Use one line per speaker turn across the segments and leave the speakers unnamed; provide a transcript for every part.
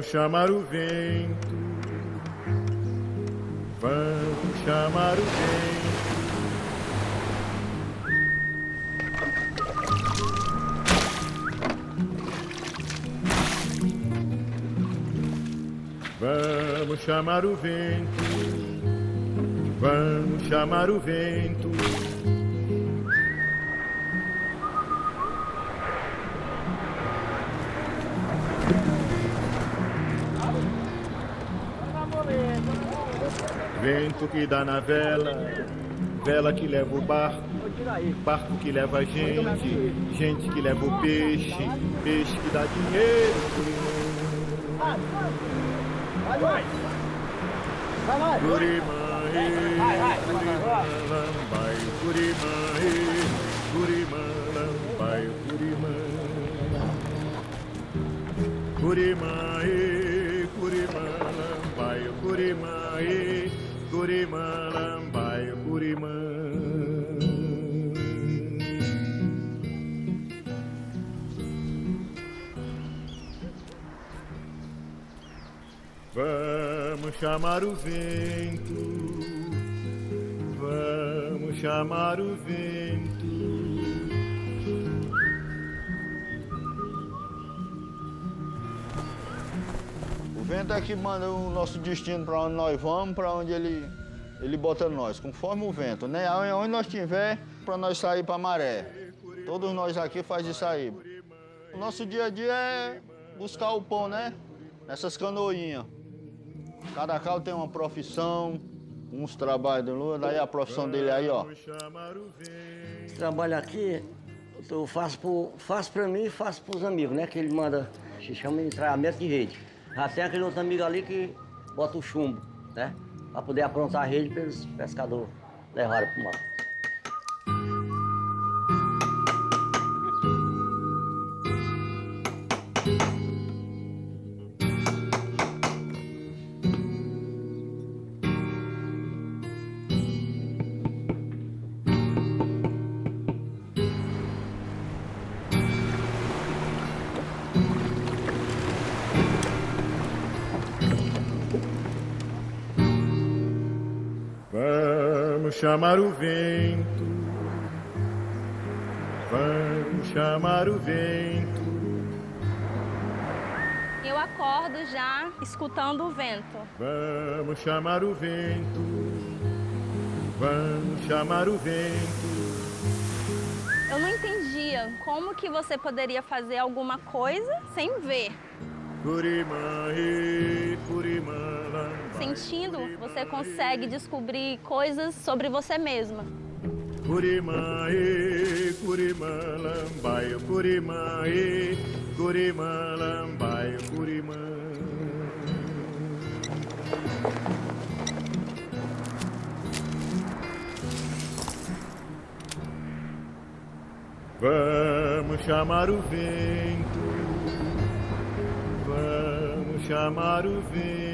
Vamos chamar o vento, vamos chamar o vento. Vamos chamar o vento, vamos chamar o vento. Vento que dá na vela, vela que leva o barco, barco que leva a gente, gente que leva o peixe, peixe que dá dinheiro. Curimãe, Curimãe, Curimãe, Curimãe, Curimãe, Curimãe, Curimãe, Curimãe, Curimãe. Vamos chamar o vento, vamos chamar o vento.
O vento é que manda o nosso destino para onde nós vamos, para onde ele bota nós, conforme o vento, né? Onde nós estiver, para nós sair para a maré. Todos nós aqui faz isso aí. O nosso dia a dia é buscar o pão, né? Nessas canoinhas. Cada carro tem uma profissão, uns trabalham de lua, daí a profissão dele aí, ó.
Esse trabalho aqui, eu faço para mim e faço para os amigos, né? Que ele manda, se chama de treinamento de rede. Já tem aquele outro amigo ali que bota o chumbo, né? Para poder aprontar a rede para os pescadores levarem para o mar.
Vamos chamar o vento, vamos chamar o vento.
Eu acordo já escutando o vento.
Vamos chamar o vento, vamos chamar o vento.
Eu não entendia como que você poderia fazer alguma coisa sem ver.
Curimãe, Curimãe,
Sentindo, você consegue descobrir coisas sobre você mesma.
Curimãe, Curimãe, Curimãe, Curimãe, Curimãe. Vamos chamar o vento, vamos chamar o vento.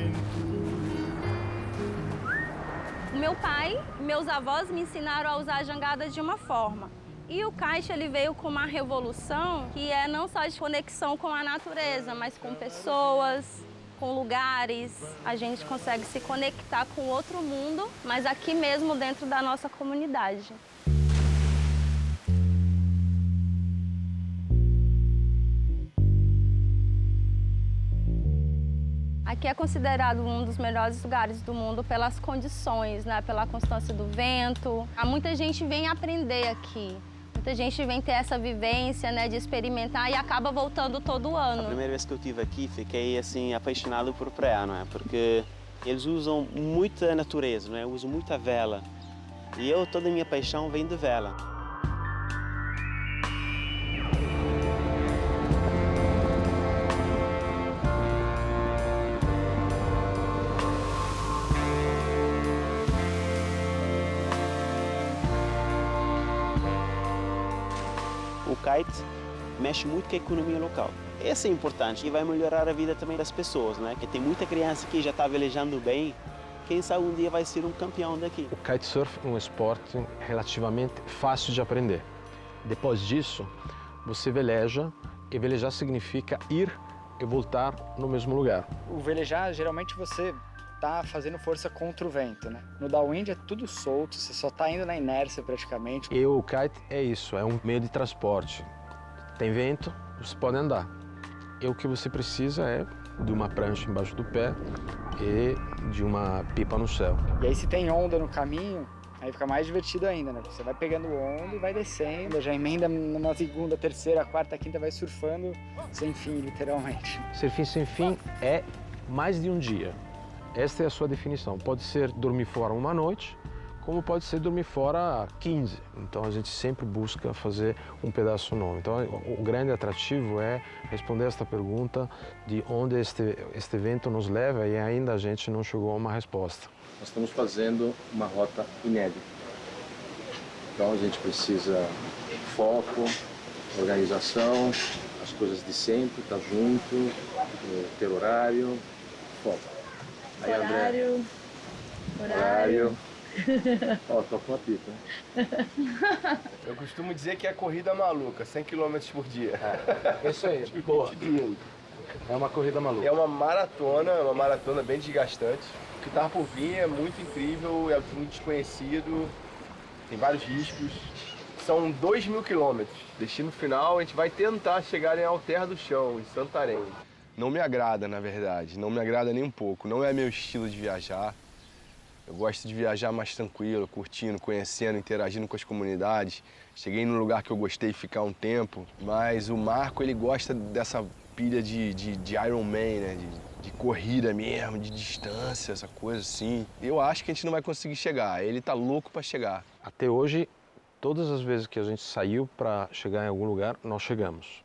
O meu pai e meus avós me ensinaram a usar a jangada de uma forma. E o caixa ele veio com uma revolução que é não só de conexão com a natureza, mas com pessoas, com lugares. A gente consegue se conectar com outro mundo, mas aqui mesmo dentro da nossa comunidade. Aqui é considerado um dos melhores lugares do mundo pelas condições, né? Pela constância do vento. Muita gente vem aprender aqui. Muita gente vem ter essa vivência, né, de experimentar e acaba voltando todo ano.
A primeira vez que eu estive aqui, fiquei assim apaixonado por praia, não é? Porque eles usam muita natureza, não é? Usam muita vela. E toda a minha paixão vem de vela. O kite mexe muito com a economia local. Isso é importante e vai melhorar a vida também das pessoas, né? Que tem muita criança que já está velejando bem. Quem sabe um dia vai ser um campeão daqui.
O kitesurf é um esporte relativamente fácil de aprender. Depois disso, você veleja, e velejar significa ir e voltar no mesmo lugar.
O velejar, geralmente você tá fazendo força contra o vento, né? No downwind é tudo solto, você só tá indo na inércia praticamente.
E o kite é isso, é um meio de transporte. Tem vento, você pode andar. E o que você precisa é de uma prancha embaixo do pé e de uma pipa no céu.
E aí se tem onda no caminho, aí fica mais divertido ainda, né? Você vai pegando onda e vai descendo, já emenda numa segunda, terceira, quarta, quinta, vai surfando sem fim, literalmente.
Surfing sem fim é mais de um dia. Esta é a sua definição. Pode ser dormir fora uma noite, como pode ser dormir fora 15. Então a gente sempre busca fazer um pedaço novo. Então o grande atrativo é responder esta pergunta de onde este evento nos leva e ainda a gente não chegou a uma resposta.
Nós estamos fazendo uma rota inédita. Então a gente precisa foco, organização, as coisas de sempre, estar junto, ter horário, foco. Aí, horário. Ó, toca uma pipa.
Eu costumo dizer que é corrida maluca, 100 km por dia.
Isso aí, boa. É uma corrida maluca.
É uma maratona bem desgastante. O que estava por vir é muito incrível, é muito desconhecido, tem vários riscos. São 2.000 quilômetros. Destino final, a gente vai tentar chegar em Alterra do Chão, em Santarém.
Não me agrada, na verdade, não me agrada nem um pouco. Não é meu estilo de viajar. Eu gosto de viajar mais tranquilo, curtindo, conhecendo, interagindo com as comunidades. Cheguei num lugar que eu gostei de ficar um tempo, mas o Marco, ele gosta dessa pilha de Ironman, né? De corrida mesmo, de distância, essa coisa assim. Eu acho que a gente não vai conseguir chegar, ele tá louco para chegar.
Até hoje, todas as vezes que a gente saiu para chegar em algum lugar, nós chegamos.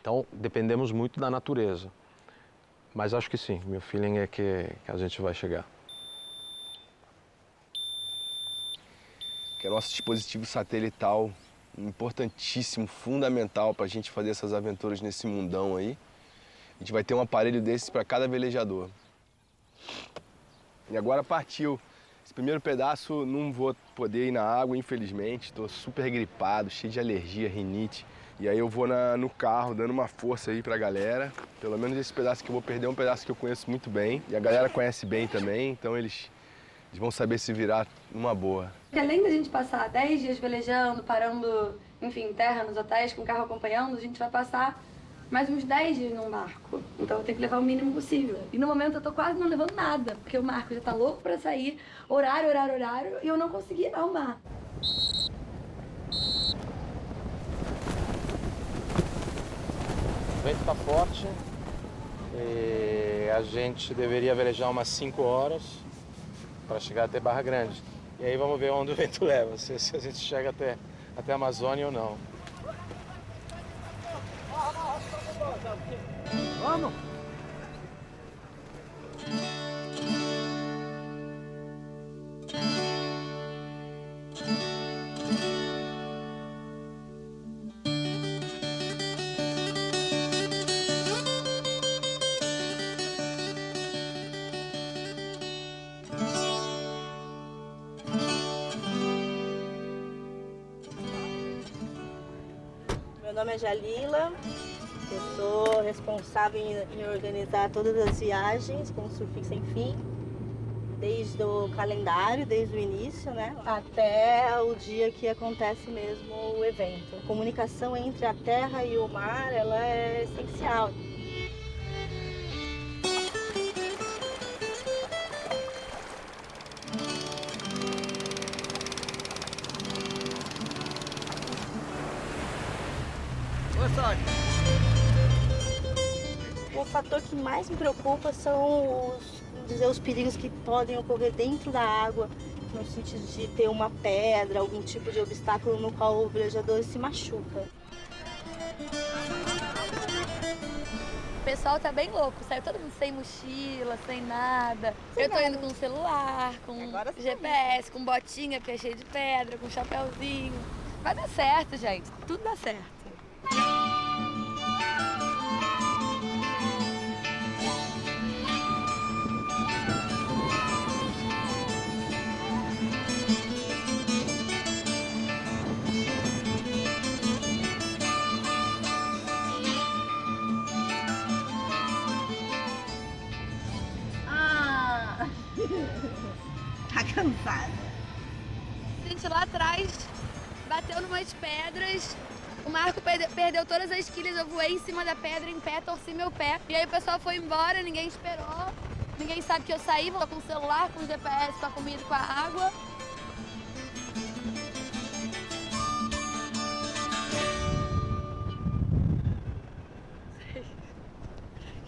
Então, dependemos muito da natureza. Mas acho que sim, meu feeling é que a gente vai chegar.
Que é nosso dispositivo satelital, importantíssimo, fundamental para a gente fazer essas aventuras nesse mundão aí. A gente vai ter um aparelho desses para cada velejador. E agora partiu. Esse primeiro pedaço não vou poder ir na água, infelizmente. Estou super gripado, cheio de alergia, rinite. E aí eu vou no carro, dando uma força aí pra galera. Pelo menos esse pedaço que eu vou perder é um pedaço que eu conheço muito bem. E a galera conhece bem também, então eles vão saber se virar numa boa.
Porque além da gente passar 10 dias velejando, parando, enfim, em terra, nos hotéis, com o carro acompanhando, a gente vai passar mais uns 10 dias num barco. Então eu tenho que levar o mínimo possível. E no momento eu tô quase não levando nada, porque o Marco já tá louco pra sair, horário, e eu não consegui arrumar.
O vento está forte e a gente deveria velejar umas 5 horas para chegar até Barra Grande. E aí vamos ver onde o vento leva, se a gente chega até a Amazônia ou não. Vamos!
Meu nome é Jalila, eu sou responsável em organizar todas as viagens com o Surfing Sem Fim, desde o calendário, desde o início, né, até o dia que acontece mesmo o evento. A comunicação entre a terra e o mar, ela é essencial. O fator que mais me preocupa são os perigos que podem ocorrer dentro da água, no sentido de ter uma pedra, algum tipo de obstáculo no qual o velejador se machuca.
O pessoal tá bem louco, saiu todo mundo sem mochila, sem nada. Eu tô indo com celular, com GPS, com botinha, porque é cheio de pedra, com chapéuzinho. Vai dar certo, gente, tudo dá certo.
Tá cansada.
Gente, lá atrás bateu numas pedras. O Marco perdeu todas as quilhas, eu voei em cima da pedra em pé, torci meu pé. E aí o pessoal foi embora, ninguém esperou. Ninguém sabe que eu saí, vou com o celular, com o GPS, com a comida e com a água.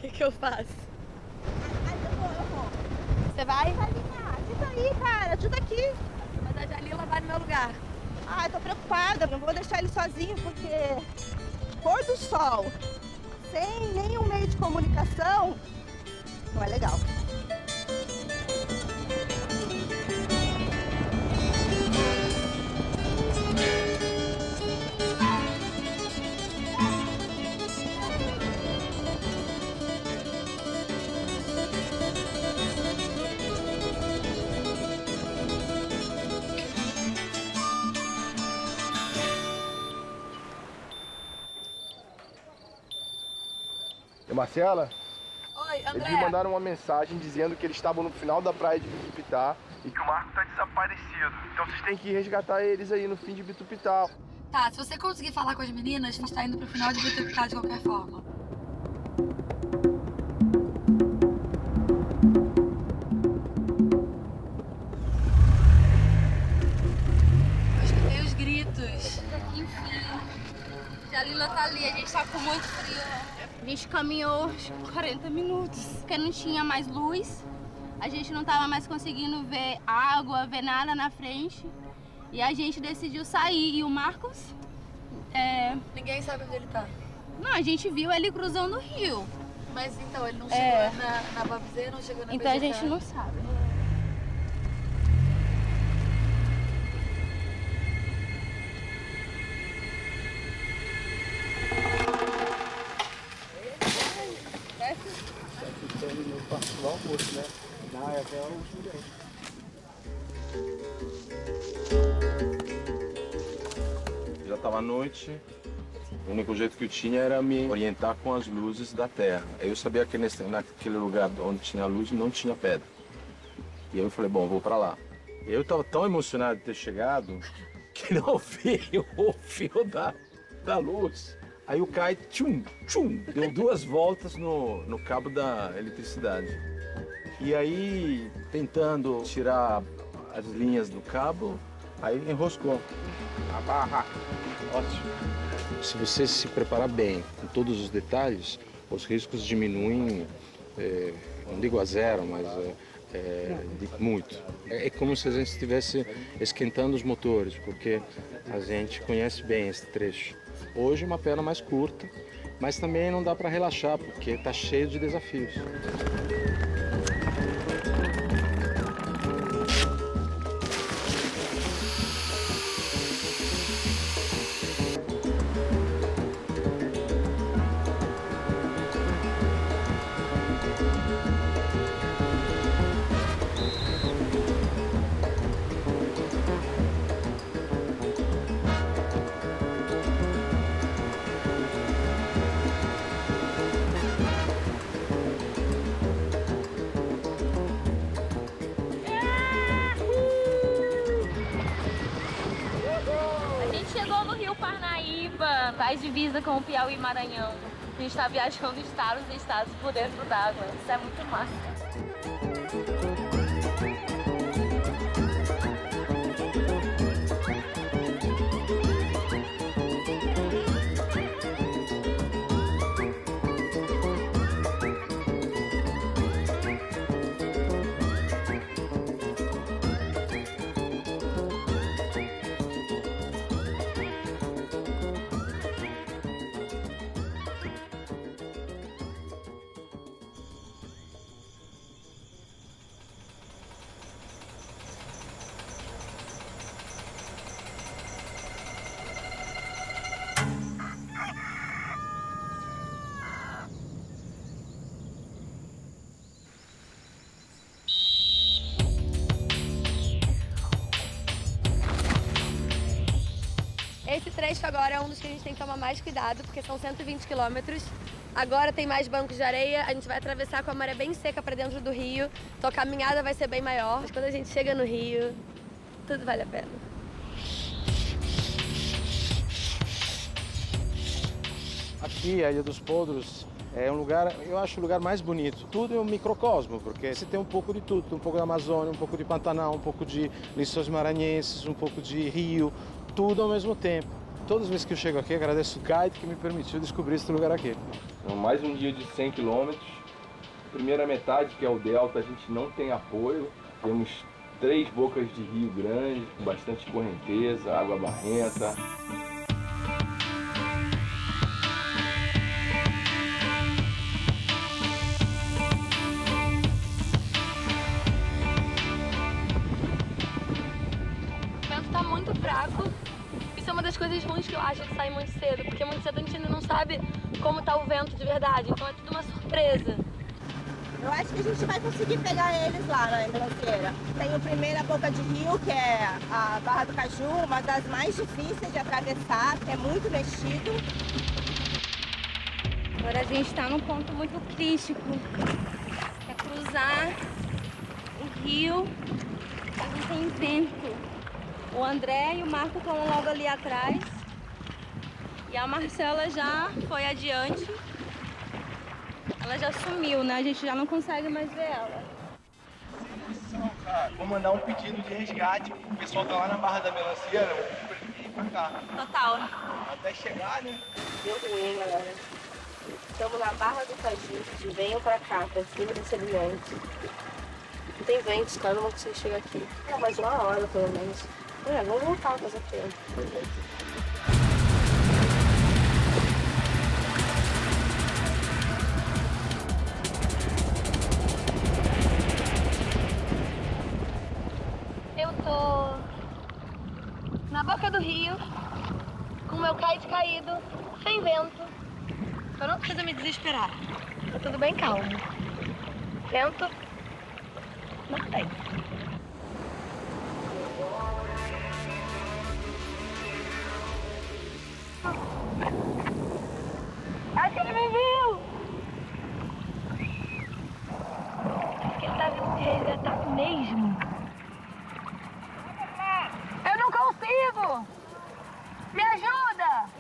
O que eu faço?
Eu vou.
Você vai?
Fica aí, cara, ajuda aqui.
Mas a Jalila vai no meu lugar.
Eu tô preocupada, não vou deixar ele sozinho, porque pôr do sol, sem nenhum meio de comunicação, não é legal.
E Marcela,
Oi, André.
eles me mandaram uma mensagem dizendo que eles estavam no final da praia de Bitupitá e que o Marco tá desaparecido. Então vocês têm que resgatar eles aí no fim de Bitupitá.
Tá, se você conseguir falar com as meninas, a gente tá indo pro final de Bitupitá de qualquer forma. Eu escutei os gritos. Enfim, Jalila tá ali, a gente tá com muito frio.
A gente caminhou 40 minutos, porque não tinha mais luz. A gente não tava mais conseguindo ver água, ver nada na frente. E a gente decidiu sair. E o Marcos...
Ninguém sabe onde ele tá.
Não, a gente viu ele cruzando o rio.
Mas então, ele não chegou na Babzê, não chegou na
Então a
BGK?
gente não sabe.
Já estava à noite, o único jeito que eu tinha era me orientar com as luzes da terra. Aí eu sabia que naquele lugar onde tinha luz não tinha pedra. E aí eu falei, bom, vou para lá. E eu estava tão emocionado de ter chegado que não vi o fio da luz. Aí o Kai, deu 2 voltas no cabo da eletricidade. E aí, tentando tirar as linhas do cabo, aí enroscou.
Ótimo. Se você se preparar bem com todos os detalhes, os riscos diminuem, não digo a zero, mas muito. É como se a gente estivesse esquentando os motores, porque a gente conhece bem esse trecho. Hoje é uma perna mais curta, mas também não dá para relaxar, porque está cheio de desafios.
Faz divisa com o Piauí e Maranhão. A gente está viajando estados e estados por dentro d'água. Isso é muito massa.
trecho agora é um dos que a gente tem que tomar mais cuidado, porque são 120 quilômetros. Agora tem mais bancos de areia, a gente vai atravessar com a maré bem seca para dentro do rio, então a caminhada vai ser bem maior. Mas quando a gente chega no rio, tudo vale a pena.
Aqui, a Ilha dos Podres, é um lugar, eu acho o lugar mais bonito. Tudo é um microcosmo, porque você tem um pouco de tudo. Tem um pouco da Amazônia, um pouco de Pantanal, um pouco de Lençóis Maranhenses, um pouco de rio, tudo ao mesmo tempo. Todas as vezes que eu chego aqui, agradeço o guide que me permitiu descobrir esse lugar aqui.
Então, mais um dia de 100 quilômetros. Primeira metade, que é o delta, a gente não tem apoio. Temos 3 bocas de rio grandes, com bastante correnteza, água barrenta.
Muito fraco. Isso é uma das coisas ruins que eu acho de sair muito cedo, porque muito cedo a gente ainda não sabe como tá o vento de verdade, então é tudo uma surpresa.
Eu acho que a gente vai conseguir pegar eles lá na melancieira. Tem a primeira boca de rio, que é a Barra do Caju, uma das mais difíceis de atravessar, que é muito mexido.
Agora a gente está num ponto muito crítico. É cruzar o rio, a gente tem vento. O André e o Marco estão logo ali atrás. E a Marcela já foi adiante. Ela já sumiu, né? A gente já não consegue mais ver ela.
Vou mandar um pedido de resgate. O pessoal tá lá na Barra da Melancieira. Eu vou pedir pra ele vir pra cá.
Total.
Até chegar, né?
Deu ruim, galera. Estamos na Barra do Caju. Venham pra cá, pra cima desse alimento. Não tem vento, os caras não vão conseguir chegar aqui. É mais 1 hora, pelo menos. Vamos voltar fazer tempo.
Eu tô na boca do rio, com o meu kite caído, sem vento. Eu não preciso me desesperar. Tá tudo bem calmo. Vento não tem. Acho que ele me viu! Ele tá vindo me resgatar mesmo. Eu não consigo! Me ajuda!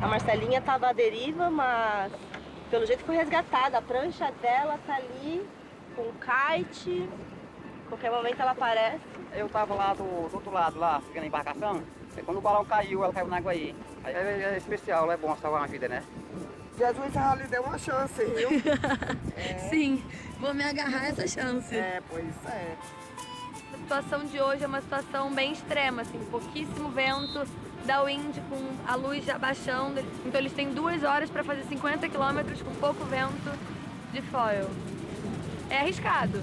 A Marcelinha estava à deriva, mas pelo jeito foi resgatada. A prancha dela tá ali com o kite. Qualquer momento ela aparece.
Eu tava lá do outro lado, lá, ficando a embarcação. Aí quando o balão caiu, ela caiu na água aí. Aí é especial, é bom salvar uma vida, né?
Jesus já lhe deu uma chance, viu?
Sim, vou me agarrar a essa chance.
Pois é.
A situação de hoje é uma situação bem extrema, assim, pouquíssimo vento, downwind com a luz já baixando. Então eles têm 2 horas para fazer 50 quilômetros com pouco vento de foil. É arriscado.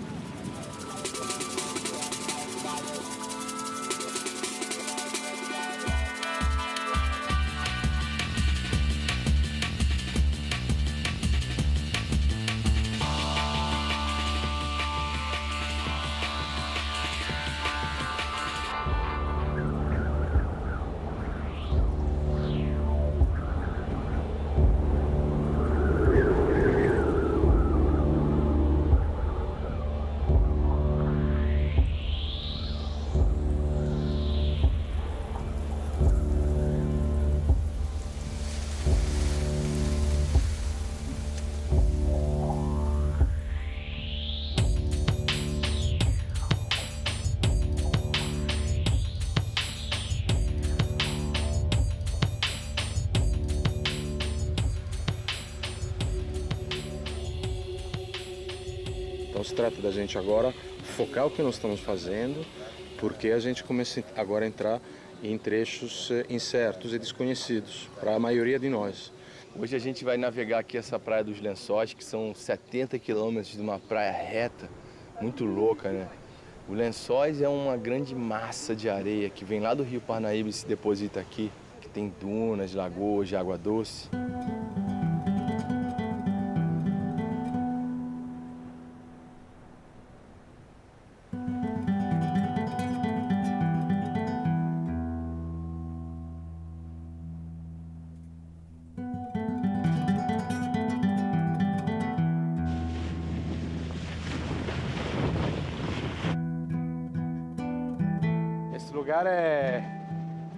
se trata da gente agora focar o que nós estamos fazendo, porque a gente começa agora a entrar em trechos incertos e desconhecidos para a maioria de nós.
Hoje a gente vai navegar aqui essa Praia dos Lençóis, que são 70 quilômetros de uma praia reta, muito louca, né? O Lençóis é uma grande massa de areia que vem lá do Rio Parnaíba e se deposita aqui, que tem dunas, lagoas de água doce.
Esse lugar é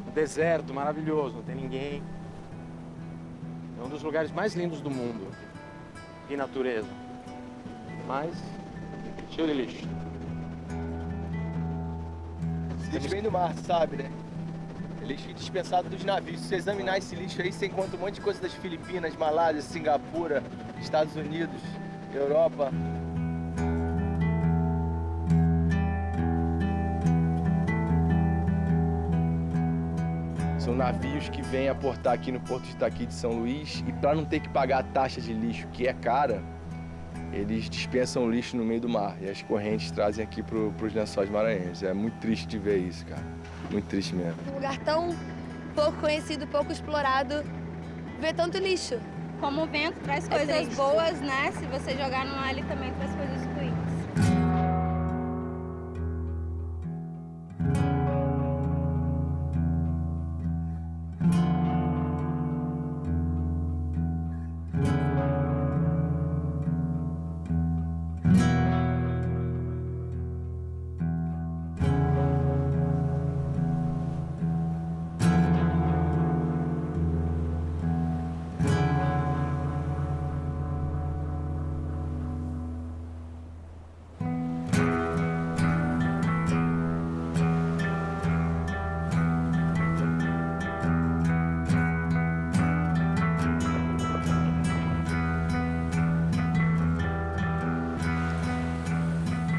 um deserto maravilhoso, não tem ninguém. É um dos lugares mais lindos do mundo, em natureza. Mas cheio de lixo.
Esse lixo vem do mar, sabe, né? É lixo dispensado dos navios. Se você examinar esse lixo aí, você encontra um monte de coisa das Filipinas, Malásia, Singapura, Estados Unidos, Europa.
São navios que vêm aportar aqui no Porto de Itaqui de São Luís e para não ter que pagar a taxa de lixo, que é cara, eles dispensam o lixo no meio do mar e as correntes trazem aqui para os Lençóis Maranhenses. É muito triste de ver isso, cara. Muito triste mesmo.
Um lugar tão pouco conhecido, pouco explorado, ver tanto lixo.
Como o vento traz coisas boas, né? Se você jogar no mar, ele também traz coisas ruins.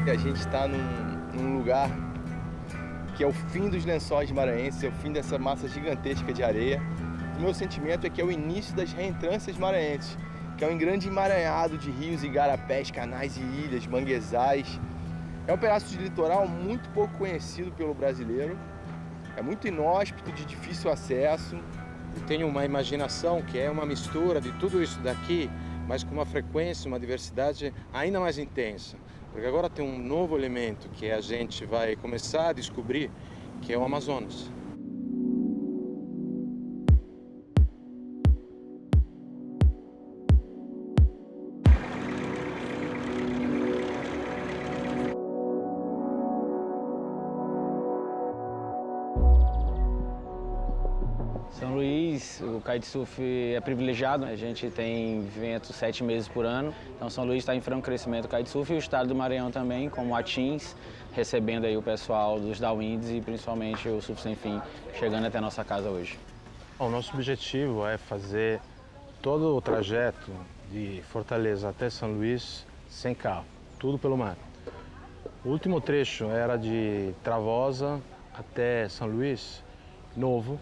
A gente está num lugar que é o fim dos Lençóis Maranhenses, é o fim dessa massa gigantesca de areia. O meu sentimento é que é o início das reentrâncias maranhenses, que é um grande emaranhado de rios, igarapés, canais e ilhas, manguezais. É um pedaço de litoral muito pouco conhecido pelo brasileiro, é muito inóspito, de difícil acesso.
Eu tenho uma imaginação que é uma mistura de tudo isso daqui, mas com uma frequência, uma diversidade ainda mais intensa. Porque agora tem um novo elemento que a gente vai começar a descobrir, que é o Amazonas.
São Luís, o kitesurf é privilegiado, a gente tem vento 7 meses por ano, então São Luís está em franco crescimento do kitesurf e o estado do Maranhão também, como Atins, recebendo aí o pessoal dos downwinds e principalmente o Surf Sem Fim, chegando até a nossa casa hoje.
O nosso objetivo é fazer todo o trajeto de Fortaleza até São Luís sem carro, tudo pelo mar. O último trecho era de Travosa até São Luís, novo,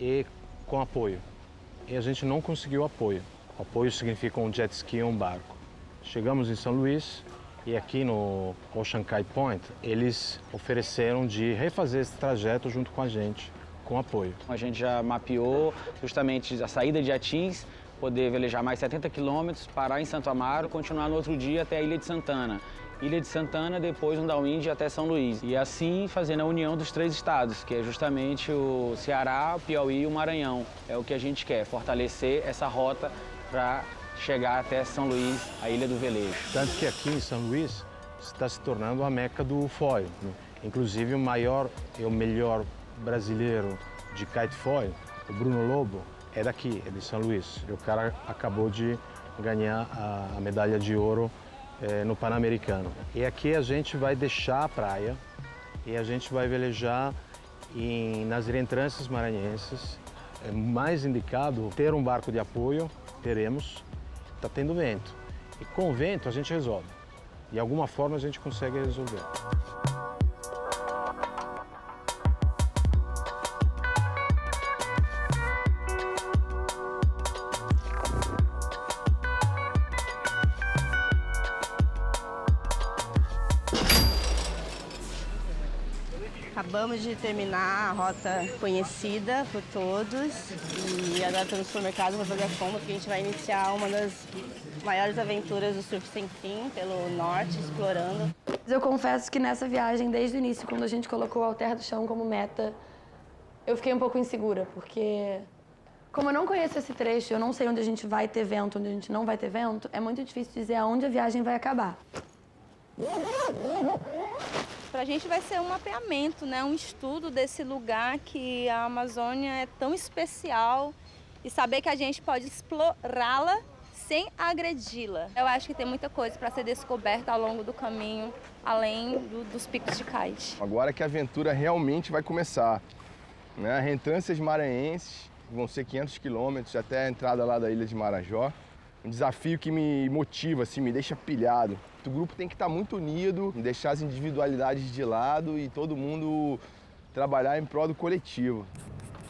e com apoio. E a gente não conseguiu apoio. Apoio significa um jet ski e um barco. Chegamos em São Luís e aqui no Ocean Kite Point, eles ofereceram de refazer esse trajeto junto com a gente, com apoio.
A gente já mapeou justamente a saída de Atins, poder velejar mais 70 quilômetros, parar em Santo Amaro, continuar no outro dia até a Ilha de Santana. Ilha de Santana, depois um downwind até São Luís. E assim fazendo a união dos 3 estados, que é justamente o Ceará, o Piauí e o Maranhão. É o que a gente quer, fortalecer essa rota para chegar até São Luís, a Ilha do Velejo.
Tanto que aqui em São Luís está se tornando a meca do foil. Inclusive o maior e o melhor brasileiro de kite foil, o Bruno Lobo, é daqui, é de São Luís. E o cara acabou de ganhar a medalha de ouro no Pan-Americano. E aqui a gente vai deixar a praia e a gente vai velejar nas reentrâncias maranhenses. É mais indicado ter um barco de apoio, teremos, está tendo vento. E com o vento a gente resolve. De alguma forma a gente consegue resolver.
Acabamos de terminar a rota conhecida por todos e agora estamos no supermercado para fazer a compra, porque a gente vai iniciar uma das maiores aventuras do surf sem fim, pelo norte, explorando.
Eu confesso que nessa viagem, desde o início, quando a gente colocou a Terra do Chão como meta, eu fiquei um pouco insegura, porque como eu não conheço esse trecho, eu não sei onde a gente vai ter vento, onde a gente não vai ter vento, é muito difícil dizer aonde a viagem vai acabar.
Pra gente vai ser um mapeamento, né? Um estudo desse lugar que a Amazônia é tão especial e saber que a gente pode explorá-la sem agredi-la. Eu acho que tem muita coisa para ser descoberta ao longo do caminho, além dos picos de kite.
Agora que a aventura realmente vai começar, né? Reentrâncias maranhenses, vão ser 500 quilômetros até a entrada lá da Ilha de Marajó. Um desafio que me motiva, assim, me deixa pilhado. O grupo tem que estar muito unido, deixar as individualidades de lado e todo mundo trabalhar em prol do coletivo.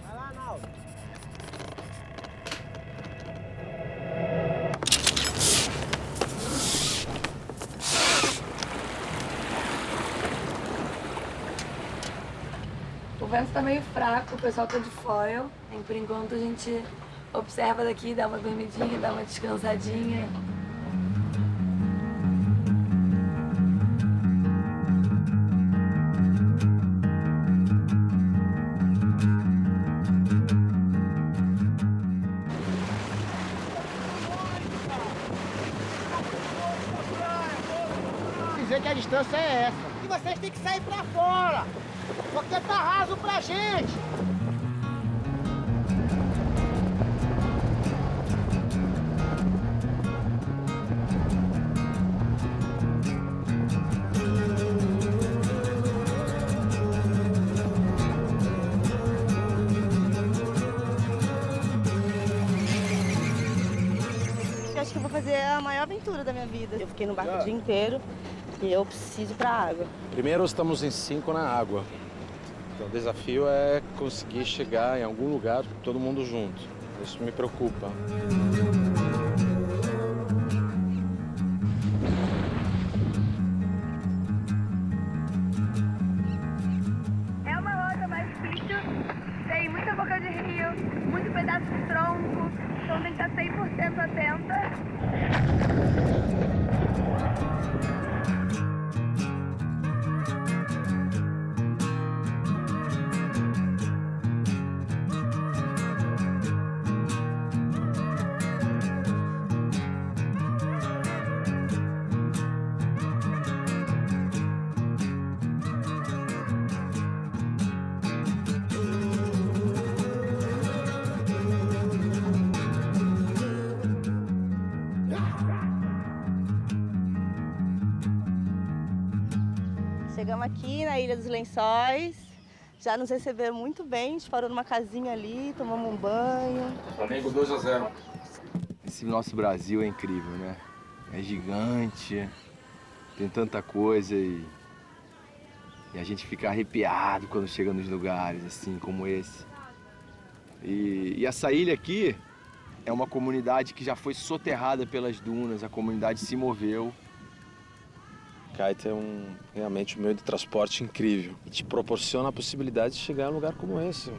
Vai lá, Naldo.
O vento está meio fraco, o pessoal está de foil. E por enquanto a gente observa daqui, dá uma dormidinha, dá uma descansadinha.
Dizer que a distância é essa. E vocês têm que sair pra fora, porque tá raso pra gente.
Acho que eu vou fazer a maior aventura da minha vida. Eu fiquei no barco o dia inteiro e eu preciso ir pra água.
Primeiro estamos em 5 na água. Então o desafio é conseguir chegar em algum lugar todo mundo junto. Isso me preocupa.
É uma rota mais difícil, tem muita boca de rio, muito pedaço de tronco, então tem que estar 100% atenta.
Chegamos aqui na Ilha dos Lençóis, já nos receberam muito bem, a gente parou numa casinha ali, tomamos um banho.
Flamengo 2-0.
Esse nosso Brasil é incrível, né? É gigante, tem tanta coisa e a gente fica arrepiado quando chega nos lugares assim como esse. E essa ilha aqui é uma comunidade que já foi soterrada pelas dunas, a comunidade se moveu.
Kite é realmente um meio de transporte incrível. E te proporciona a possibilidade de chegar a um lugar como esse.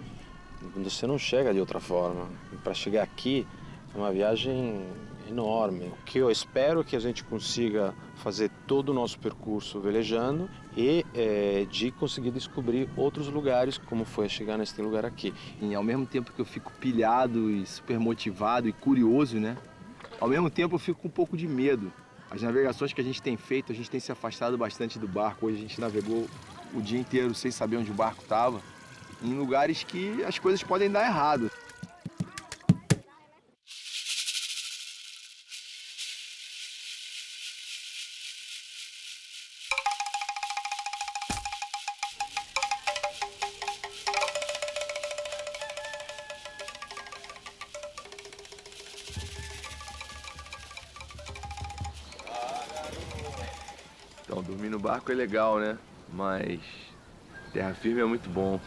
Você não chega de outra forma. Para chegar aqui é uma viagem enorme. O que eu espero é que a gente consiga fazer todo o nosso percurso velejando e de conseguir descobrir outros lugares, como foi chegar nesse lugar aqui.
E ao mesmo tempo que eu fico pilhado e super motivado e curioso, né? Ao mesmo tempo eu fico com um pouco de medo. As navegações que a gente tem feito, a gente tem se afastado bastante do barco. Hoje a gente navegou o dia inteiro sem saber onde o barco estava, em lugares que as coisas podem dar errado. Então, dormir no barco é legal, né? Mas terra firme é muito bom.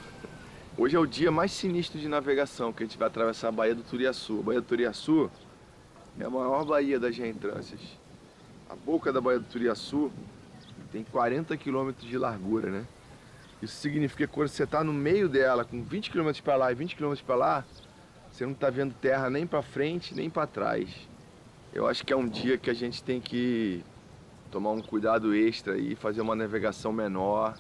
Hoje é o dia mais sinistro de navegação, que a gente vai atravessar a Baía do Turiaçu. A Baía do Turiaçu é a maior baía das reentrâncias. A boca da Baía do Turiaçu tem 40 quilômetros de largura, né? Isso significa que quando você está no meio dela, com 20 quilômetros para lá e 20 quilômetros para lá, você não está vendo terra nem para frente, nem para trás. Eu acho que é um dia que a gente tem que tomar um cuidado extra e fazer uma navegação menor,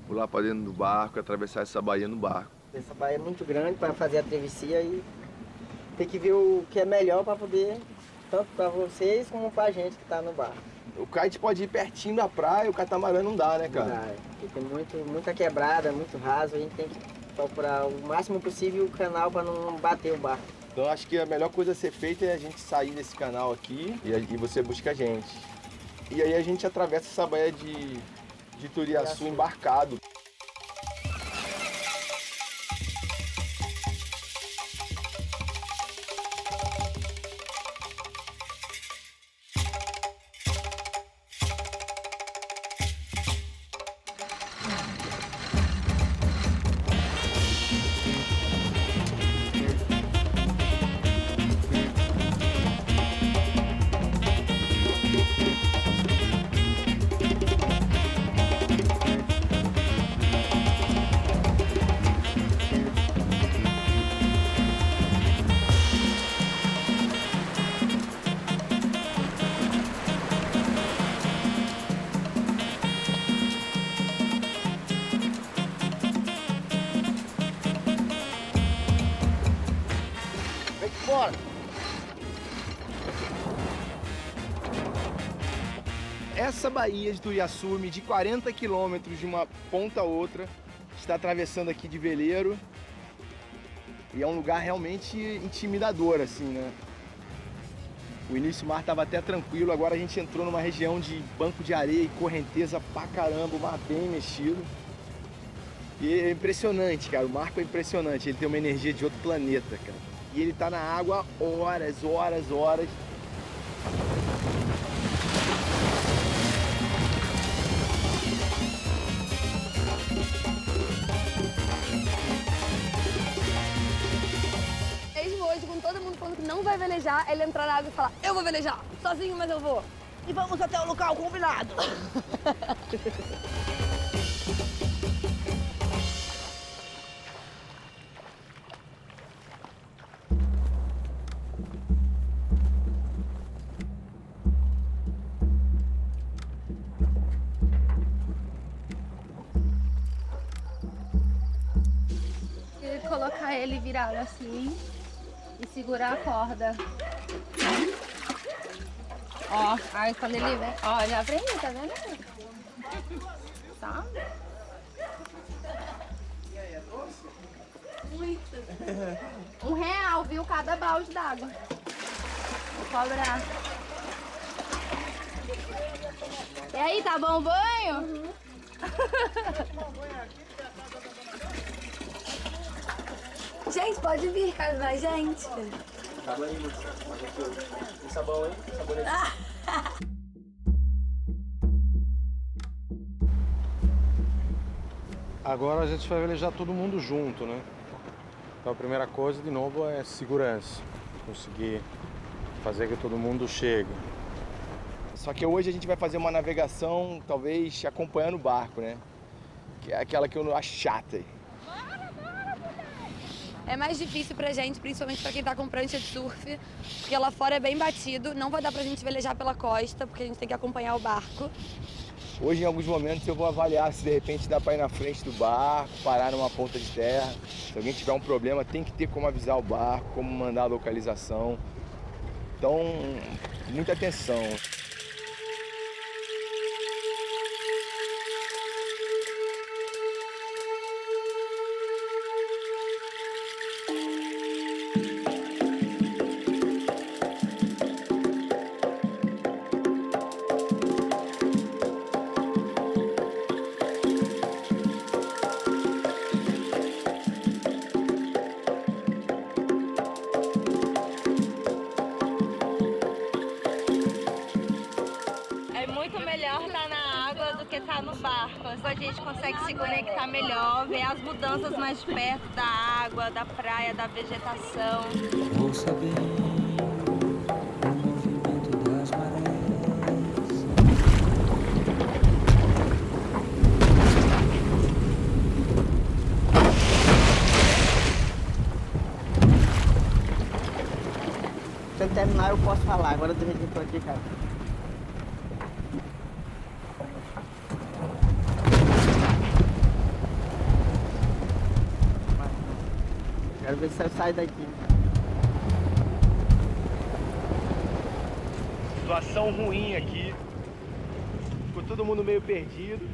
pular para dentro do barco, atravessar essa baía no barco.
Essa baía é muito grande para fazer a travessia e tem que ver o que é melhor para poder, tanto para vocês como para a gente que está no barco.
O kite pode ir pertinho da praia, o catamarã não dá, né, cara?
Não dá, porque tem muita quebrada, muito raso, a gente tem que procurar o máximo possível o canal para não bater o barco.
Então acho que a melhor coisa a ser feita é a gente sair desse canal aqui e você busca a gente. E aí a gente atravessa essa baía de Turiaçu embarcado.
Bora!
Essa baía de Turiaçu mede 40 quilômetros de uma ponta a outra. Está atravessando aqui de veleiro. E é um lugar realmente intimidador, assim, né? O início do mar estava até tranquilo, agora a gente entrou numa região de banco de areia e correnteza pra caramba, o mar bem mexido. E é impressionante, cara, o marco é impressionante, ele tem uma energia de outro planeta, cara. E ele tá na água horas.
Mesmo hoje, com todo mundo falando que não vai velejar, ele entrar na água e falar, eu vou velejar, sozinho, mas eu vou.
E vamos até o local combinado.
Colocar ele virado assim e segurar a corda. Ó, aí quando ele vem, ó, já aprendi, tá vendo? Tá? Muito. R$1, viu? Cada balde d'água. Vou cobrar. E aí, tá bom o banho? Uhum.
Gente, pode vir, cabe mais gente.
Acaba aí, tem sabão aí? Sabonete.
Agora a gente vai velejar todo mundo junto, né? Então a primeira coisa, de novo, é segurança. Conseguir fazer que todo mundo chegue.
Só que hoje a gente vai fazer uma navegação, talvez, acompanhando o barco, né? Que é aquela que eu acho chata.
É mais difícil pra gente, principalmente pra quem tá com prancha de surf, porque lá fora é bem batido, não vai dar pra gente velejar pela costa, porque a gente tem que acompanhar o barco.
Hoje, em alguns momentos, eu vou avaliar se de repente dá pra ir na frente do barco, parar numa ponta de terra. Se alguém tiver um problema, tem que ter como avisar o barco, como mandar a localização. Então, muita atenção.
gente consegue se conectar melhor, ver as mudanças mais de perto da água, da praia, da vegetação.
Vou saber o movimento das marés.
Se eu terminar, eu posso falar. Agora do jeito que eu tô aqui, cara. Quero ver se eu saio daqui.
Situação ruim aqui. Ficou todo mundo meio perdido.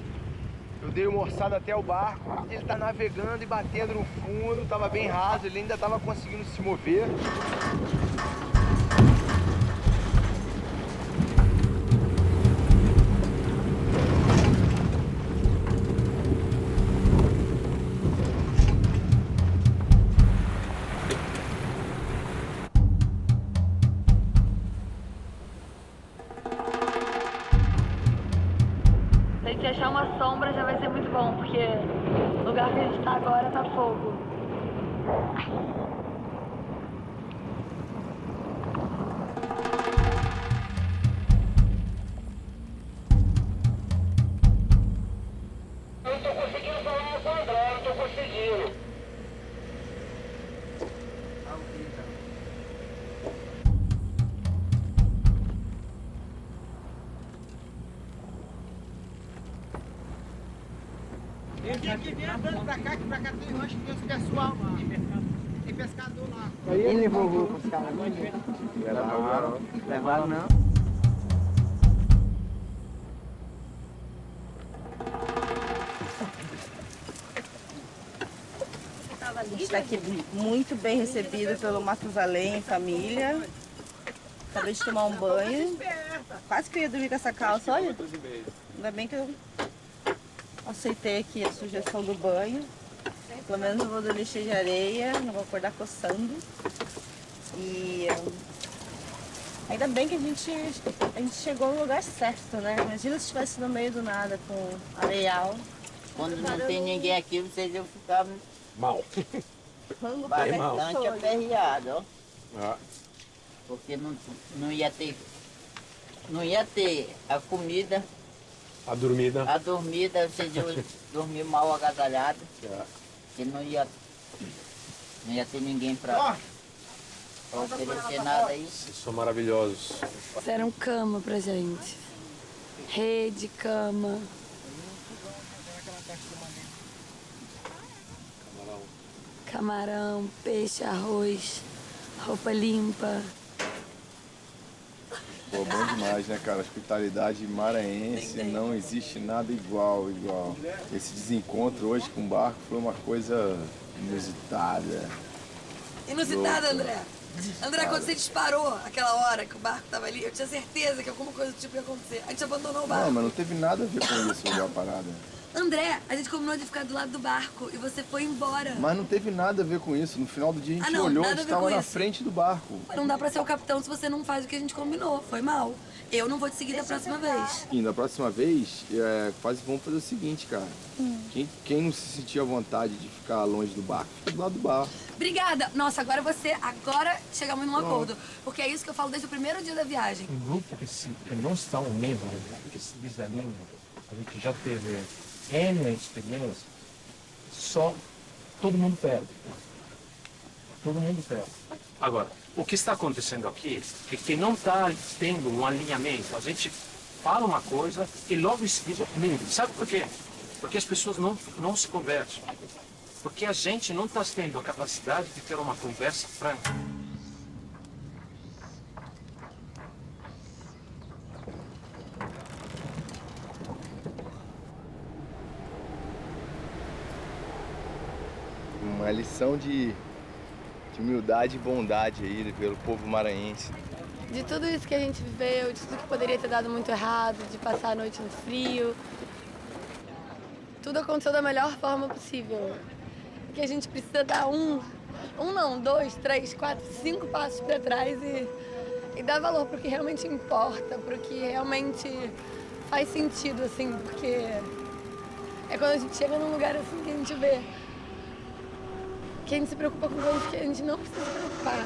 Eu dei uma orçada até o barco. Ele tá navegando e batendo no fundo. Tava bem raso, ele ainda tava conseguindo se mover.
Se a gente achar uma sombra já vai ser muito bom, porque o lugar que a gente tá agora tá fogo.
Eu não tô conseguindo falar com o André, não tô conseguindo.
Aqui vem andando pra cá, que pra cá tem rancho, tem os pessoal lá. Tem pescador lá.
Ele levou com os caras.
Levaram.
Levaram não.
A gente está aqui muito bem recebido pelo Matusalém, família. Acabei de tomar um banho. Quase que eu ia dormir com essa calça, olha. Ainda bem que eu aceitei aqui a sugestão do banho. Pelo menos eu vou dormir cheio de areia, não vou acordar coçando. E ainda bem que a gente chegou no lugar certo, né? Imagina se estivesse no meio do nada com areial.
Quando não tem ninguém aqui, vocês iam ficar
mal.
Bastante aperreado, ó.
Ah.
Porque não ia ter a comida.
A dormida.
A dormida, vocês iam dormir mal agasalhado. Que não ia ter ninguém pra oferecer nada aí.
Vocês são maravilhosos.
Fizeram cama pra gente. Rede, cama. Camarão, peixe, arroz, roupa limpa.
Pô, bom demais, né, cara? Hospitalidade maranhense, não existe nada igual. Esse desencontro hoje com o barco foi uma coisa inusitada.
Inusitada,
Louco.
André. André, quando você disparou aquela hora que o barco tava ali, eu tinha certeza que alguma coisa do tipo ia acontecer. A gente abandonou o barco.
Não, mas não teve nada a ver com isso, olhar a parada.
André, a gente combinou de ficar do lado do barco e você foi embora.
Mas não teve nada a ver com isso. No final do dia a gente
não,
olhou e
nada a ver
estava
com
na
isso.
frente do barco.
Não dá pra ser o capitão se você não faz o que a gente combinou. Foi mal. Eu não vou te seguir da próxima vez.
E da próxima vez, vamos fazer o seguinte, cara. Quem não se sentir à vontade de ficar longe do barco, fica do lado do barco.
Obrigada. Nossa, agora chegamos num acordo. Porque é isso que eu falo desde o primeiro dia da viagem.
Um grupo que não está unido, que se desanima, a gente já teve N experiência, só todo mundo perde. Todo mundo perde. Agora, o que está acontecendo aqui é que não está tendo um alinhamento. A gente fala uma coisa e logo em seguida muda. Sabe por quê? Porque as pessoas não se conversam. Porque a gente não está tendo a capacidade de ter uma conversa franca.
Uma lição de humildade e bondade aí pelo povo maranhense.
De tudo isso que a gente viveu, de tudo que poderia ter dado muito errado, de passar a noite no frio. Tudo aconteceu da melhor forma possível. Que a gente precisa dar dois, três, quatro, 5 passos para trás e dar valor pro que realmente importa, pro que realmente faz sentido, assim, porque É quando a gente chega num lugar assim que a gente vê que a gente se preocupa com coisas que a gente não precisa se preocupar.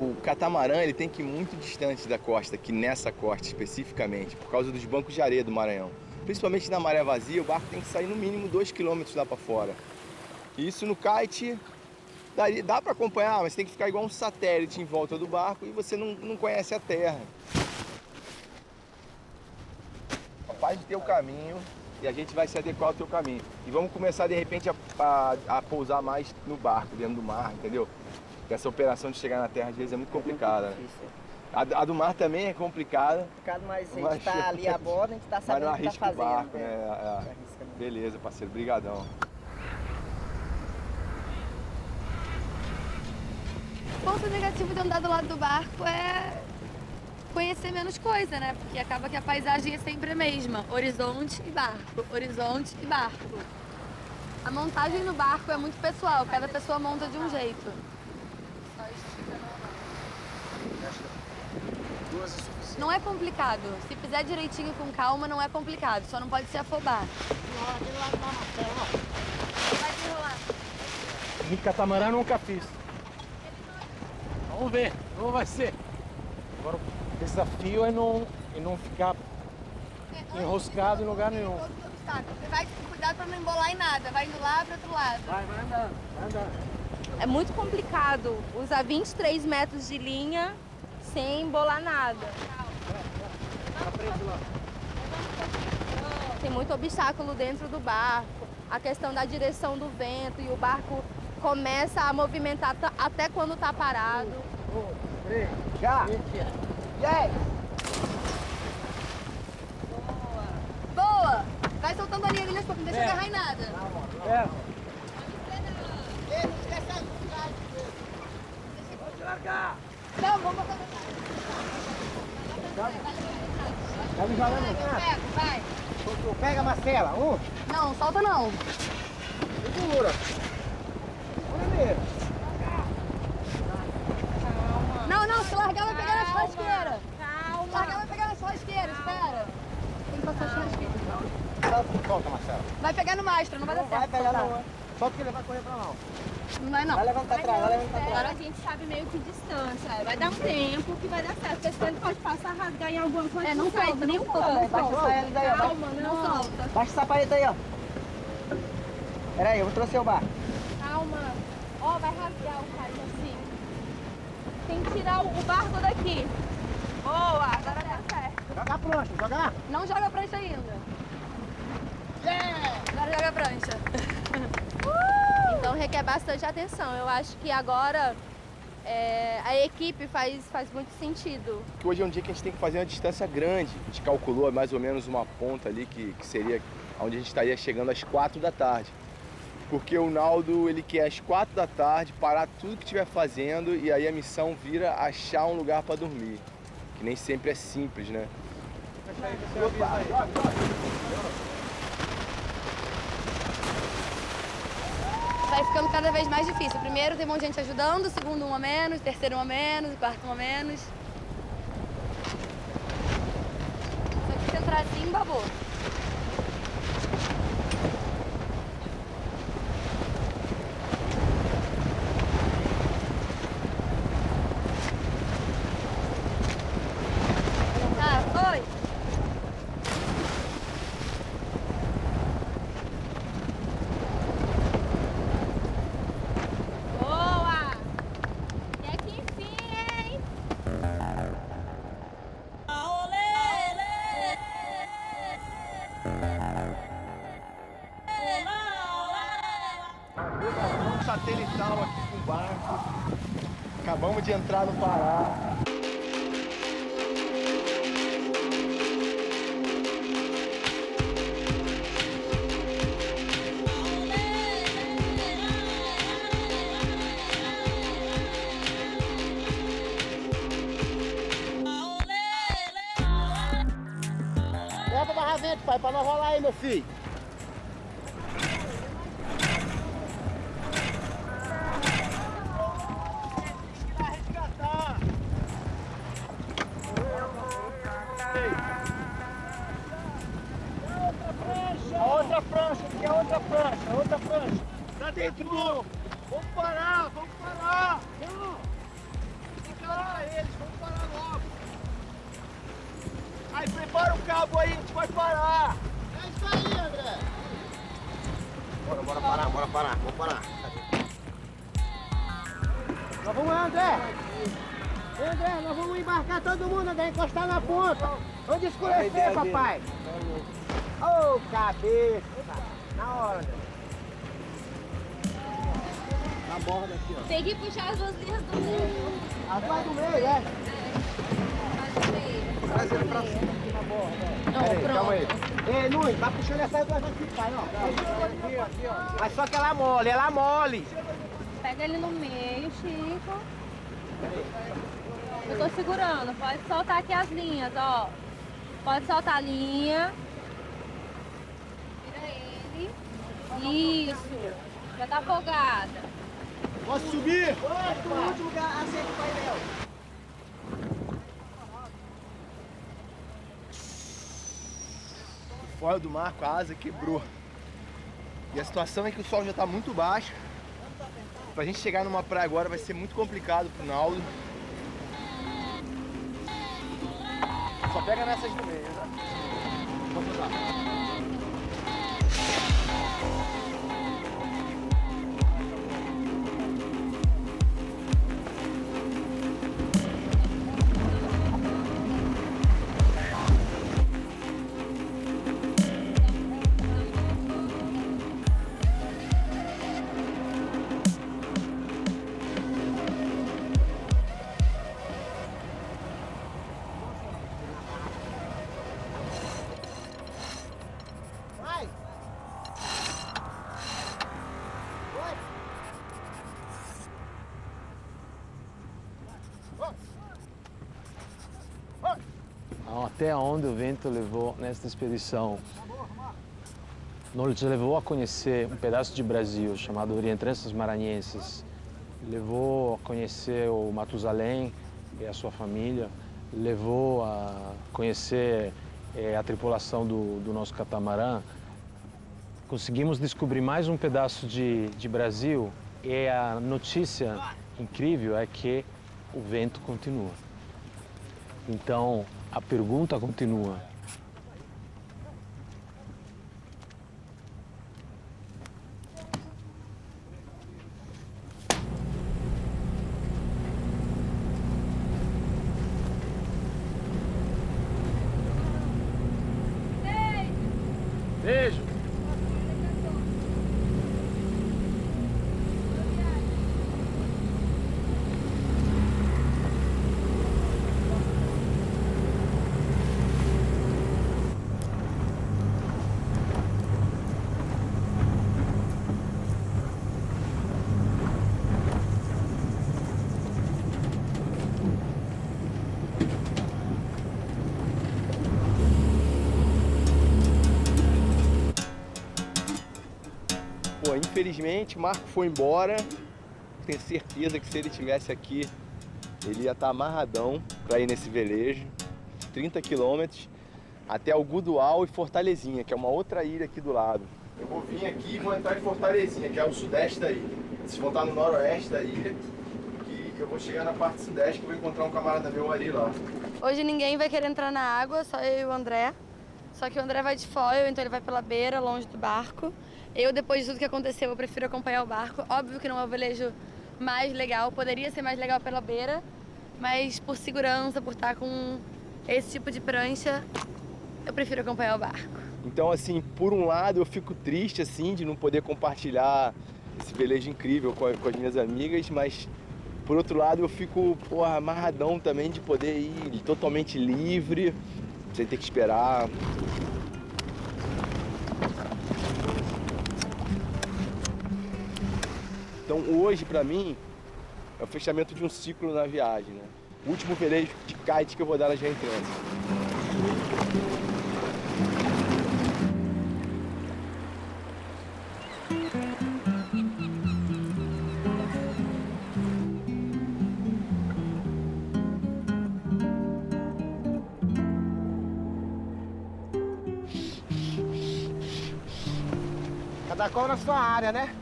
O catamarã ele tem que ir muito distante da costa, aqui nessa costa especificamente, por causa dos bancos de areia do Maranhão. Principalmente na maré vazia, o barco tem que sair no mínimo 2 km lá para fora. E isso no kite dá para acompanhar, mas tem que ficar igual um satélite em volta do barco e você não conhece a terra. Capaz de ter o caminho e a gente vai se adequar ao teu caminho. E vamos começar de repente a pousar mais no barco, dentro do mar, entendeu? Porque essa operação de chegar na terra às vezes é muito complicada. A do mar também é complicada.
Mas a gente tá ali a bordo, a gente tá sabendo o que tá fazendo.
Barco, né? Beleza, parceiro. Brigadão.
O ponto negativo de andar do lado do barco é conhecer menos coisa, né? Porque acaba que a paisagem é sempre a mesma. Horizonte e barco, horizonte e barco. A montagem no barco é muito pessoal, cada pessoa monta de um jeito. Não é complicado. Se fizer direitinho com calma, não é complicado. Só não pode se afobar. Vai desenrolar.
De catamarã nunca fiz. Vamos ver como vai ser. Agora o desafio é não ficar enroscado em lugar nenhum.
Você vai com cuidado pra não embolar em nada. Vai indo lá pro outro lado.
Vai andando, vai andando.
É muito complicado usar 23 metros de linha sem embolar nada. Tem muito obstáculo dentro do barco. A questão da direção do vento e o barco começa a movimentar até quando tá parado.
1, 2, 3, já! 10!
Boa! Vai soltando a linha ali, não deixa agarrar em nada.
Pode largar!
Não, vamos botar.
Tá me jalando?
Pega, vai.
Pega, Marcela.
Não, solta não.
Segura. Primeiro.
Não, se largar vai pegar na churrasqueira.
Calma.
Se largar vai pegar na churrasqueira, espera. Tem que passar a churrasqueira.
Solta, Marcela.
Vai pegar no mastro, não vai dar certo.
Vai pegar
soltar.
no... Solta que ele vai correr pra lá.
Não vai não.
Vai levantar atrás, vai levantar
Agora
atrás.
a gente sabe meio que distância. Vai dar um tempo que vai dar certo. Porque esse tempo pode passar, rasgar em alguma coisa.
Não
sai
solta,
nem
não
um
solta.
pouco.
Baixa essa ele daí, ó.
Calma, não solta.
Baixa essa parede aí, ó. Pera aí, eu vou trouxe o bar.
Calma. Ó, vai rasgar o kite assim. Tem que tirar o barco daqui. Boa, agora dá certo.
Joga a prancha, jogar.
Não joga a prancha ainda. Agora joga a prancha.
Então requer bastante atenção. Eu acho que agora a equipe faz muito sentido.
Que hoje é um dia que a gente tem que fazer uma distância grande. A gente calculou mais ou menos uma ponta ali que seria onde a gente estaria chegando às 4 da tarde. Porque o Naldo, ele quer às 4 da tarde parar tudo que estiver fazendo e aí a missão vira achar um lugar para dormir. Que nem sempre é simples, né?
Vai ficando cada vez mais difícil. O primeiro tem um monte de gente ajudando, o segundo um a menos, o terceiro um a menos, o quarto um a menos. Só que se entrar assim, babou. Foi!
Boa! E aqui enfim, hein?
Satelital aqui com o barco. Acabamos de entrar no Pará.
Leva barra vento, pai, pra não rolar aí, meu filho. A outra prancha. Vamos parar, vamos parar! Não! Encarar eles, vamos parar logo! Aí, prepara o cabo aí, a gente vai parar! É isso aí, André!
Bora parar, vamos parar.
Nós vamos lá, André! Ei, André, nós vamos embarcar todo mundo, André, encostar na ponta! Onde escurecer, papai! Ô, cabeça! Na hora, André! Na borda aqui, ó.
Tem que puxar as duas linhas do meio.
As duas do meio, é?
Traz ele pra cima aqui na borda.
Não, pronto. Calma aí. Ei, Nunes, vai puxando essas duas aqui, pai, ó. Aqui, ó. Mas só que ela é mole.
Pega ele no meio, Chico. Eu tô segurando, pode soltar aqui as linhas, ó. Pode soltar a linha. Vira ele. Isso. Já tá folgada.
Posso subir? Pode, no último lugar, acerta o painel.
O foil do mar, a asa quebrou. E a situação é que o sol já tá muito baixo. Pra gente chegar numa praia agora vai ser muito complicado pro Naldo. Só pega nessas do meio, tá? Vamos lá.
Até onde o vento levou nesta expedição. Nos levou a conhecer um pedaço de Brasil chamado Orientranças Maranhenses. Levou a conhecer o Matusalém e a sua família. Levou a conhecer a tripulação do nosso catamarã. Conseguimos descobrir mais um pedaço de Brasil e a notícia incrível é que o vento continua. Então, a pergunta continua.
Beijo! Pô, infelizmente o Marco foi embora. Tenho certeza que se ele estivesse aqui, ele ia estar amarradão para ir nesse velejo. 30 quilômetros até o Gudual e Fortalezinha, que é uma outra ilha aqui do lado. Eu vou vir aqui e vou entrar em Fortalezinha, que é o sudeste da ilha. Vocês vão estar no noroeste da ilha, que eu vou chegar na parte sudeste, que eu vou encontrar um camarada meu ali lá.
Hoje ninguém vai querer entrar na água, só eu e o André. Só que o André vai de foil, então ele vai pela beira, longe do barco. Eu, depois de tudo que aconteceu, eu prefiro acompanhar o barco. Óbvio que não é o velejo mais legal, poderia ser mais legal pela beira, mas por segurança, por estar com esse tipo de prancha, eu prefiro acompanhar o barco.
Então, assim, por um lado eu fico triste, assim, de não poder compartilhar esse velejo incrível com as minhas amigas, mas por outro lado eu fico, porra, amarradão também de poder ir totalmente livre, sem ter que esperar. Então hoje, pra mim, é o fechamento de um ciclo na viagem, né? O último velejo de kite que eu vou dar nas Reentranças.
Cada qual na sua área, né?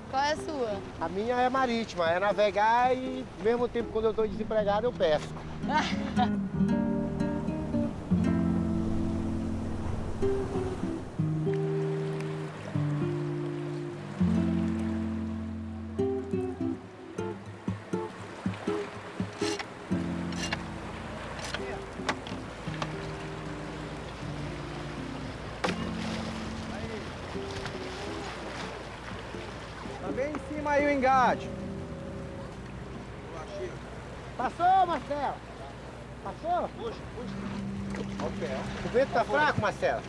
Qual é a sua?
A minha é marítima, é navegar e, ao mesmo tempo, quando eu estou desempregado, eu pesco.
Tá bem em cima aí o engate.
Passou, Marcelo? Passou? Puxa, puxa. Olha o pé. O vento tá fraco, Marcelo?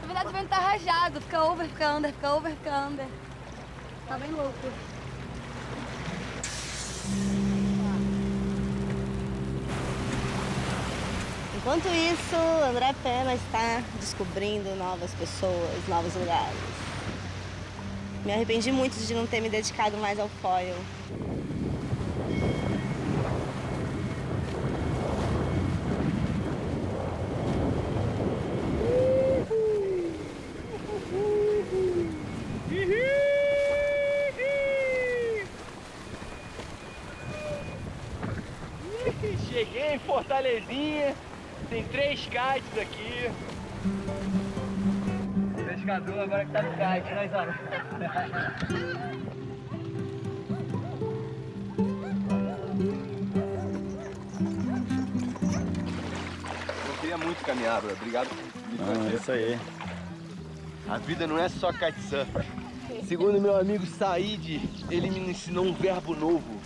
Na verdade, o vento tá rajado. Fica over, fica under, fica over, fica under. Tá bem louco.
Enquanto isso, André Pena está descobrindo novas pessoas, novos lugares. Me arrependi muito de não ter me dedicado mais ao foil.
Cheguei em Fortalezinha, tem 3 kites aqui. O pescador agora que tá no kite, né, Isara?
Eu queria muito caminhar, bro. Obrigado por me trazer.
Isso aí.
A vida não é só kitesurf. Segundo meu amigo Said, ele me ensinou um verbo novo,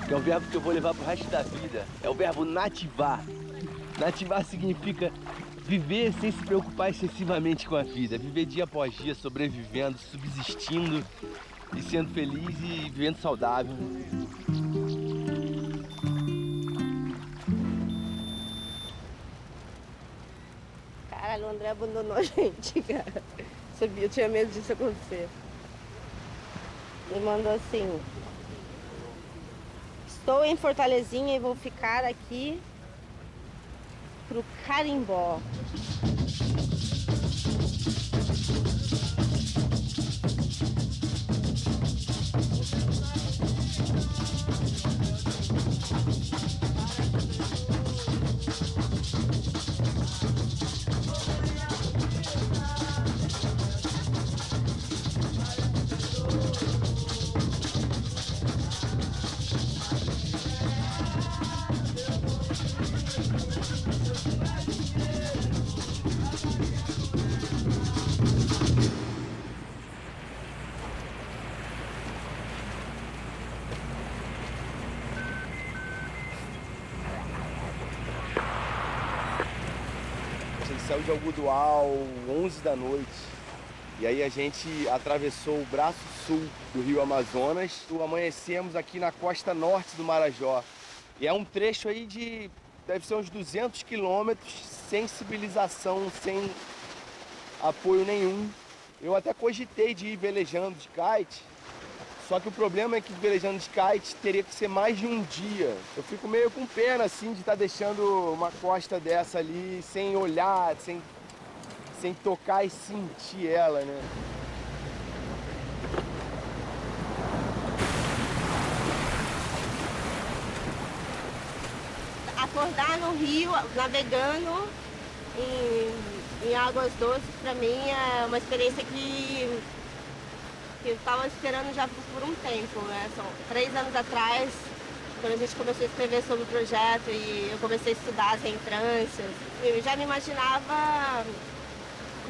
que é um verbo que eu vou levar pro resto da vida. É o verbo nativar. Nativar significa viver sem se preocupar excessivamente com a vida. Viver dia após dia, sobrevivendo, subsistindo e sendo feliz e vivendo saudável.
Caralho, o André abandonou a gente, cara. Sabia, eu tinha medo disso acontecer. Ele mandou assim: estou em Fortalezinha e vou ficar aqui pro Carimbó.
A gente saiu de Algodoal 11 da noite e aí a gente atravessou o braço sul do Rio Amazonas. Amanhecemos aqui na costa norte do Marajó. E é um trecho aí de, deve ser uns 200 quilômetros, sem civilização, sem apoio nenhum. Eu até cogitei de ir velejando de kite, só que o problema é que velejando de kite teria que ser mais de um dia. Eu fico meio com pena, assim, de estar deixando uma costa dessa ali sem olhar, sem tocar e sentir ela, né?
Acordar no rio, navegando em águas doces, pra mim é uma experiência que eu estava esperando já por um tempo, né? São 3 anos atrás, quando a gente começou a escrever sobre o projeto e eu comecei a estudar as reentrâncias, eu já me imaginava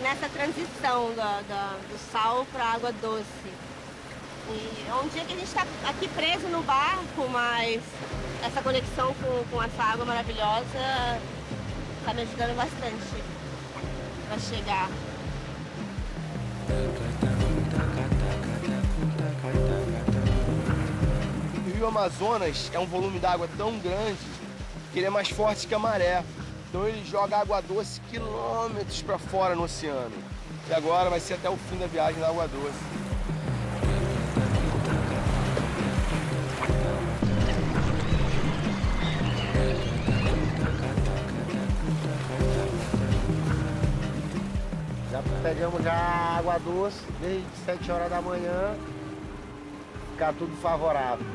nessa transição do sal para a água doce. E é um dia que a gente está aqui preso no barco, mas essa conexão com essa água maravilhosa está me ajudando bastante para chegar.
O Rio Amazonas é um volume d'água tão grande que ele é mais forte que a maré. Então ele joga água doce quilômetros para fora no oceano. E agora vai ser até o fim da viagem da água doce.
Já pegamos já água doce desde 7 horas da manhã ficar tudo favorável.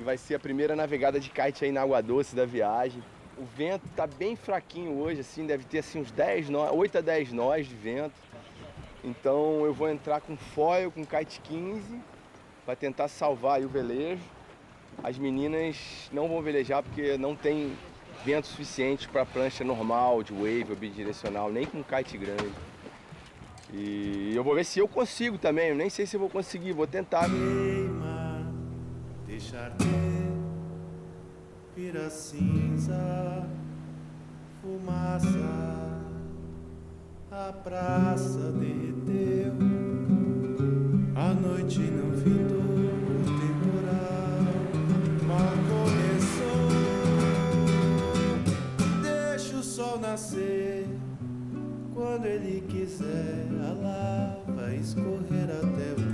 Vai ser a primeira navegada de kite aí na água doce da viagem. O vento tá bem fraquinho hoje, assim, deve ter assim uns 8 a 10 nós de vento. Então eu vou entrar com foil, com kite 15, para tentar salvar aí o velejo. As meninas não vão velejar porque não tem vento suficiente para prancha normal, de wave ou bidirecional, nem com kite grande. E eu vou ver se eu consigo também, eu nem sei se eu vou conseguir, vou tentar.
Deixar vira cinza, fumaça, a praça derreteu, a noite não findou, o temporal mal começou. Deixa o sol nascer, quando ele quiser, a lava escorrer até o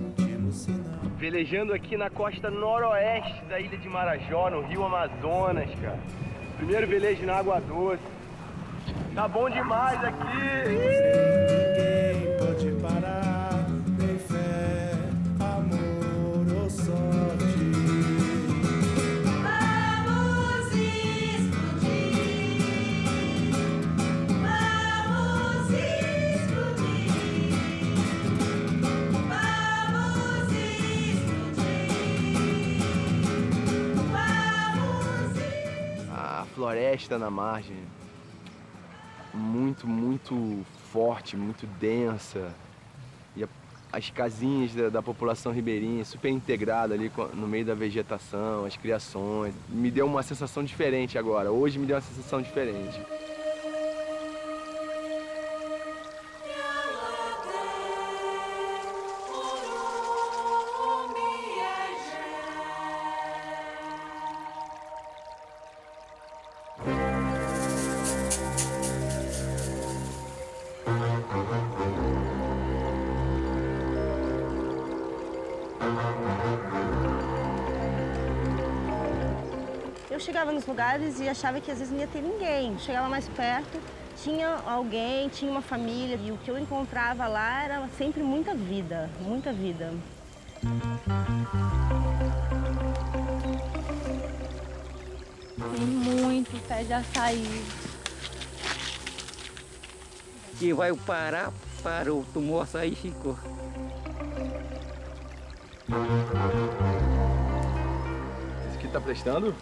último sinal.
Velejando aqui na costa noroeste da ilha de Marajó, no rio Amazonas, cara. Primeiro velejo na água doce. Tá bom demais aqui!
Ninguém pode parar, nem fé, amor ou sorte.
Vamos explodir, vamos explodir, vamos explodir.
A floresta na margem, muito forte, muito densa. E as casinhas da população ribeirinha, super integrada ali no meio da vegetação, as criações. Me deu uma sensação diferente agora. Hoje me deu uma sensação diferente.
Eu chegava nos lugares e achava que às vezes não ia ter ninguém. Chegava mais perto, tinha alguém, tinha uma família. E o que eu encontrava lá era sempre muita vida, muita vida.
Tem muito pé de açaí.
Que vai parar, parou, tomou açaí e ficou.
Esse aqui tá prestando?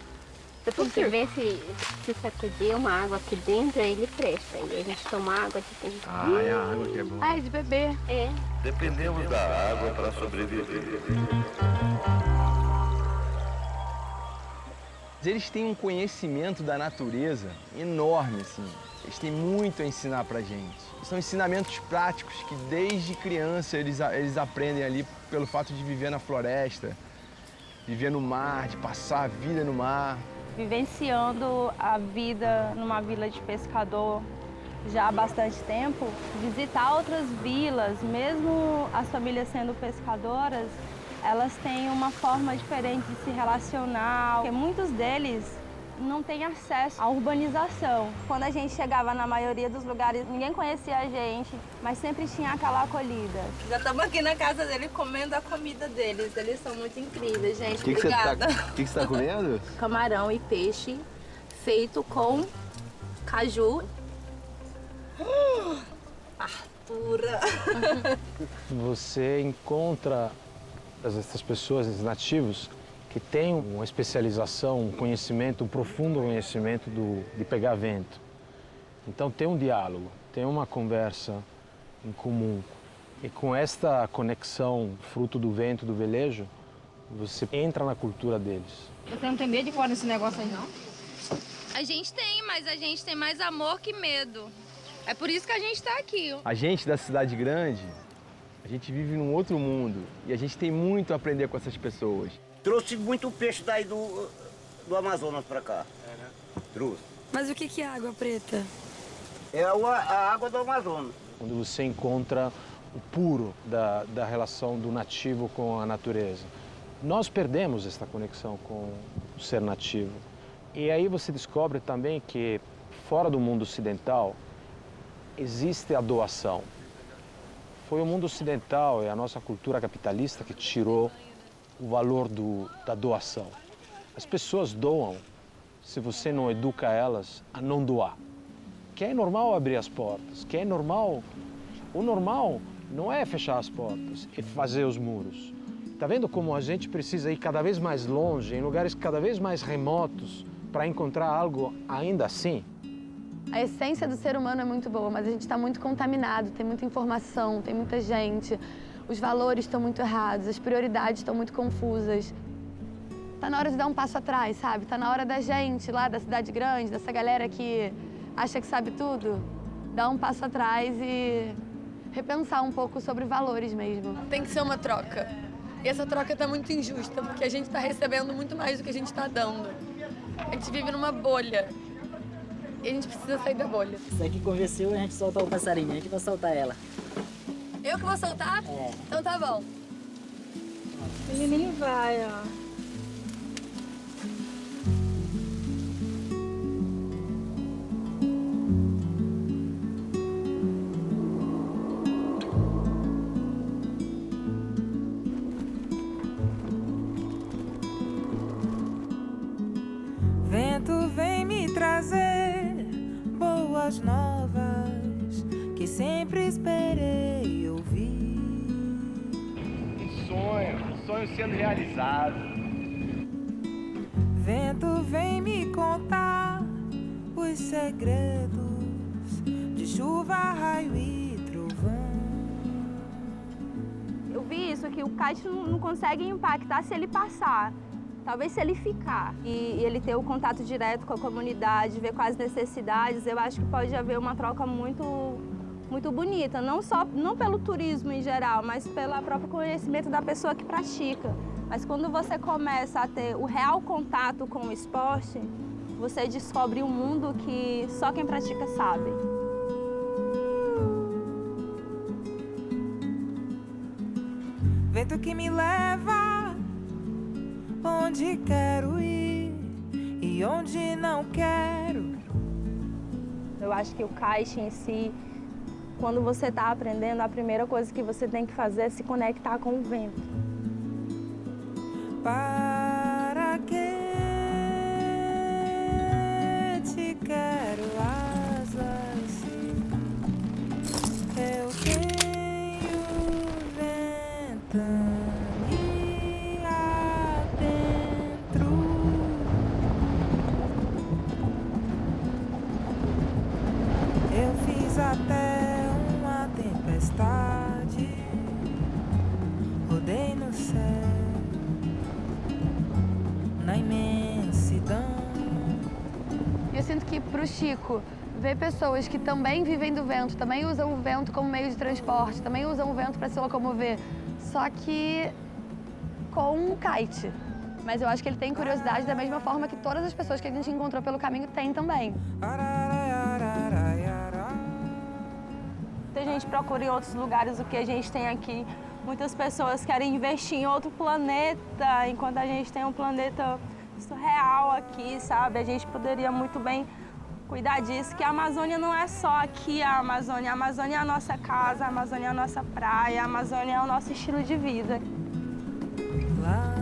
Depois você vê se sacudir uma água aqui dentro, aí ele presta. Aí a gente toma água de dentro.
Ah, é a água que é boa.
Ah, é de beber. É.
Dependemos da água para sobreviver.
Eles têm um conhecimento da natureza enorme, assim. Eles têm muito a ensinar pra gente. São ensinamentos práticos que desde criança eles aprendem ali pelo fato de viver na floresta, viver no mar, de passar a vida no mar.
Vivenciando a vida numa vila de pescador já há bastante tempo, visitar outras vilas, mesmo as famílias sendo pescadoras, elas têm uma forma diferente de se relacionar, porque muitos deles não têm acesso à urbanização. Quando a gente chegava na maioria dos lugares, ninguém conhecia a gente, mas sempre tinha aquela acolhida. Já estamos aqui na casa deles comendo a comida deles, eles são muito incríveis, gente. Obrigada.
O que você tá comendo?
Camarão e peixe feito com caju. Fartura!
Você encontra essas pessoas, esses nativos, que têm uma especialização, um conhecimento, um profundo conhecimento de pegar vento. Então tem um diálogo, tem uma conversa em comum. E com esta conexão, fruto do vento, do velejo, você entra na cultura deles.
Você não tem medo de fora desse negócio aí, não?
A gente tem, mas a gente tem mais amor que medo. É por isso que a gente tá aqui.
A gente da cidade grande, a gente vive num outro mundo e a gente tem muito a aprender com essas pessoas.
Trouxe muito peixe daí do Amazonas pra cá. É, né? Trouxe.
Mas o que é água preta?
É a água do Amazonas.
Quando você encontra o puro da relação do nativo com a natureza. Nós perdemos esta conexão com o ser nativo. E aí você descobre também que fora do mundo ocidental existe a doação. Foi o mundo ocidental e a nossa cultura capitalista que tirou o valor da doação. As pessoas doam se você não educa elas a não doar. Que é normal abrir as portas, que é normal. O normal não é fechar as portas, é fazer os muros. Tá vendo como a gente precisa ir cada vez mais longe, em lugares cada vez mais remotos, para encontrar algo ainda assim?
A essência do ser humano é muito boa, mas a gente está muito contaminado, tem muita informação, tem muita gente, os valores estão muito errados, as prioridades estão muito confusas. Tá na hora de dar um passo atrás, sabe? Tá na hora da gente lá da cidade grande, dessa galera que acha que sabe tudo, dar um passo atrás e repensar um pouco sobre valores mesmo.
Tem que ser uma troca. E essa troca tá muito injusta, porque a gente tá recebendo muito mais do que a gente tá dando. A gente vive numa bolha. E a gente precisa sair da bolha.
Isso aqui convenceu a gente soltar o passarinho, a gente vai soltar ela.
Eu que vou soltar?
É.
Então tá bom.
O menininho vai, ó.
Vento vem me trazer boas novas que sempre esperei ouvir.
Um sonho sendo realizado.
Vento vem me contar os segredos de chuva, raio e trovão.
Eu vi isso, que o kite não consegue impactar se ele passar. Talvez se ele ficar e ele ter o contato direto com a comunidade, ver quais necessidades, eu acho que pode haver uma troca muito bonita, não pelo turismo em geral, mas pelo próprio conhecimento da pessoa que pratica. Mas quando você começa a ter o real contato com o esporte, você descobre um mundo que só quem pratica sabe.
Vento que me leva onde quero ir e onde não quero.
Eu acho que o kite em si, quando você está aprendendo, a primeira coisa que você tem que fazer é se conectar com o vento.
Para que te quero asas? Eu tenho ventania dentro. Eu fiz até uma tempestade, rodei no céu, na imensidão.
Eu sinto que pro Chico, ver pessoas que também vivem do vento, também usam o vento como meio de transporte, também usam o vento para se locomover, só que com um kite. Mas eu acho que ele tem curiosidade da mesma forma que todas as pessoas que a gente encontrou pelo caminho têm também.
Muita gente procura em outros lugares o que a gente tem aqui. Muitas pessoas querem investir em outro planeta, enquanto a gente tem um planeta surreal aqui, sabe? A gente poderia muito bem cuidar disso, que a Amazônia não é só aqui a Amazônia é a nossa casa, a Amazônia é a nossa praia, a Amazônia é o nosso estilo de vida.
Lá